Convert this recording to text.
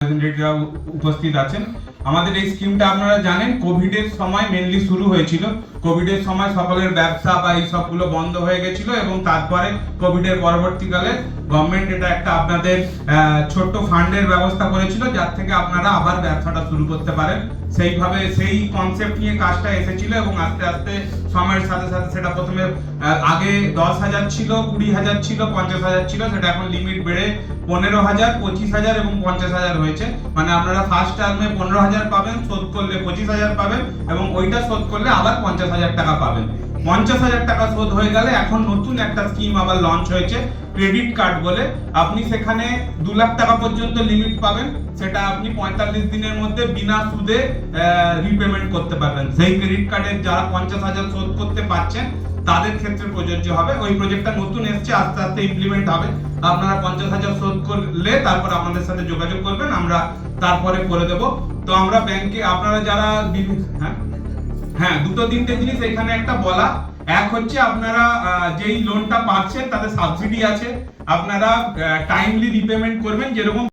রিপ্রেজেন্টেটিভরা উপস্থিত আছেন। আমাদের এই স্কিমটা আপনারা জানেন কোভিডের সময় মেইনলি শুরু হয়েছিল। কোভিডের সময় সকলের ব্যবসা বা এই সবগুলো বন্ধ হয়ে গেছিল এবং তারপরে কোভিডের পরবর্তীকালে গভর্নমেন্ট এটা একটা আপনাদের ছোট্ট ফান্ডের ব্যবস্থা করেছিল, যার থেকে আপনারা আবার ব্যবসাটা শুরু করতে পারেন। সেইভাবে সেই কনসেপ্ট নিয়ে কাজটা এসেছিল এবং আস্তে আস্তে সময়ের সাথে সাথে সেটা প্রথমে আগে 10,000 ছিল, 20,000 ছিল, 50,000 ছিল, সেটা এখন লিমিট বেড়ে 15,000, 25,000 এবং 50,000 হয়েছে। মানে আপনারা ফার্স্ট টার্মে 15,000 পাবেন, শোধ করলে 25,000 পাবেন এবং ওইটা শোধ করলে আবার 50,000 টাকা পাবেন। 50,000 টাকা শোধ হয়ে গেলে এখন নতুন একটা স্কিম আবার লঞ্চ হয়েছে ক্রেডিট কার্ড বলে। আপনি সেখানে 2 লাখ টাকা পর্যন্ত লিমিট পাবেন, সেটা আপনি 45 দিনের মধ্যে বিনা সুদে রিপেমেন্ট করতে পারবেন। সেই ক্রেডিট কার্ডের যারা 50,000 শোধ করতে পারছেন তাদের ক্ষেত্রে প্রযোজ্য হবে। ওই প্রজেক্টটা নতুন এসেছে, আস্তে আস্তে ইমপ্লিমেন্ট হবে। আপনারা 50,000 শোধ করলে তারপর আমাদের সাথে যোগাযোগ করবেন, আমরা তারপরে করে দেব। তো আমরা ব্যাংকে আপনারা যারা হ্যাঁ দুটো তিনটে জিনিস এখানে একটা বলা। এক হচ্ছে আপনারা যেই লোনটা পাচ্ছেন তাতে সাবসিডি আছে, আপনারা টাইমলি রিপেমেন্ট করবেন। যেরকম